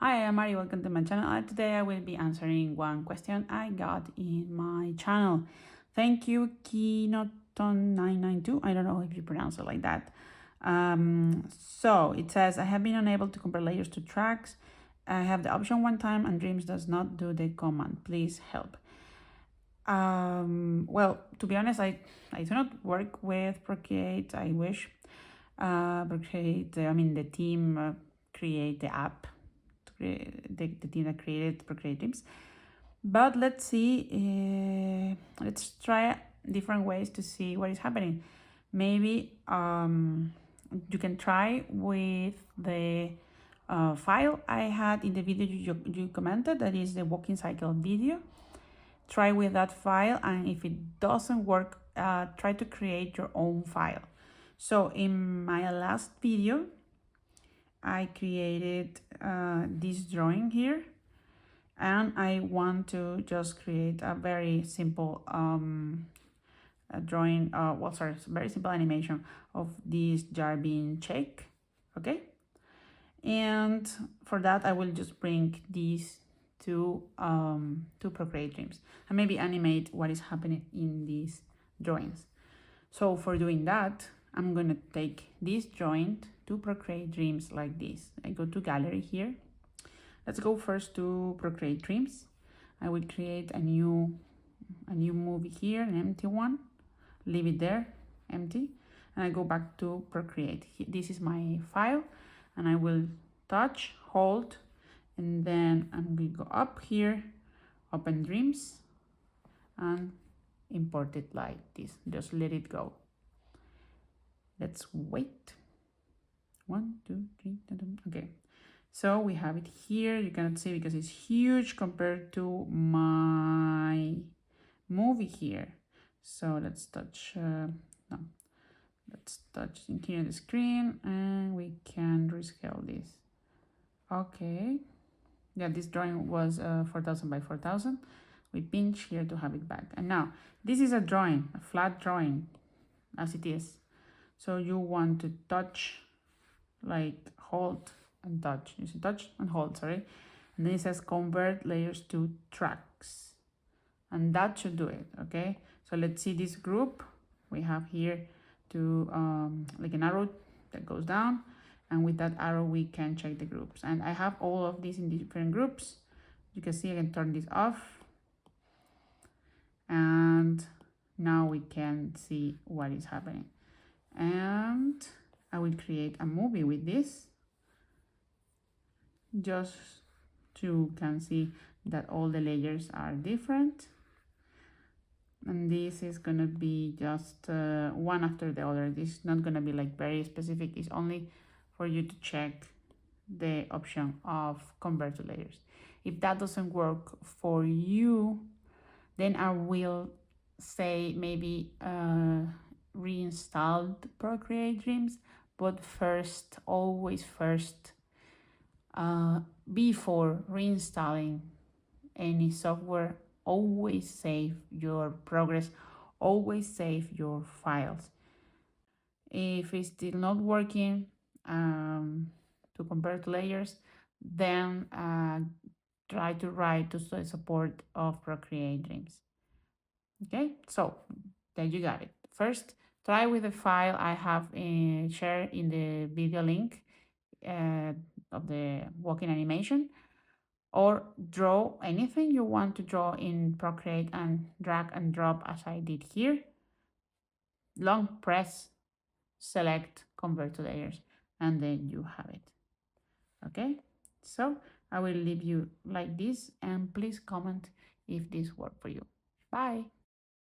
Hi, I'm Mari, welcome to my channel. Today I will be answering one question I got in my channel. Thank you, Kinoton992. I don't know if you pronounce it like that. So it says, I have been unable to compare layers to tracks. I have the option one time and Dreams does not do the command. Please help. Well, to be honest, I do not work with Procreate. I wish. Procreate, the team create the app, the team that created Procreate Dreams. But let's see, let's try different ways to see what is happening. Maybe you can try with the file I had in the video you commented, that is the walking cycle video. Try with that file, and if it doesn't work, try to create your own file. So in my last video, I created this drawing here, and I want to just create a very simple drawing, very simple animation of this jar being shake, okay? And for that, I will just bring these to Procreate Dreams and maybe animate what is happening in these drawings. So for doing that, I'm gonna take this drawing to Procreate Dreams like this. I go to gallery here. Let's go first to Procreate Dreams. I will create a new movie here, an empty one. Leave it there, empty. And I go back to Procreate. This is my file, and I will touch, hold, and then I'm going to go up here, open Dreams, and import it like this. Just let it go. Let's wait. 1, 2, 3, okay. So we have it here. You cannot see because it's huge compared to my movie here. So let's touch, let's touch in here on the screen, and we can rescale this. Okay. Yeah, this drawing was 4000 by 4000. We pinch here to have it back. And now this is a drawing, a flat drawing as it is. So you want to touch, like hold and touch. You should touch and hold, sorry. And then it says convert layers to tracks. And that should do it, okay? So let's see this group. We have here to like an arrow that goes down. And with that arrow, we can check the groups. And I have all of these in different groups. You can see I can turn this off. And now we can see what is happening. And I will create a movie with this, just to can see that all the layers are different. And this is gonna be just one after the other. This is not gonna be like very specific. It's only for you to check the option of convert to layers. If that doesn't work for you, then I will say maybe reinstall Procreate Dreams, but always first, before reinstalling any software, always save your progress, always save your files. If it's still not working to compare to layers, then try to write to the support of Procreate Dreams. Okay, so there you got it. First, try with the file I have shared in the video link of the walking animation, or draw anything you want to draw in Procreate and drag and drop as I did here. Long press, select, convert to layers, and then you have it. Okay, so I will leave you like this, and please comment if this worked for you. Bye.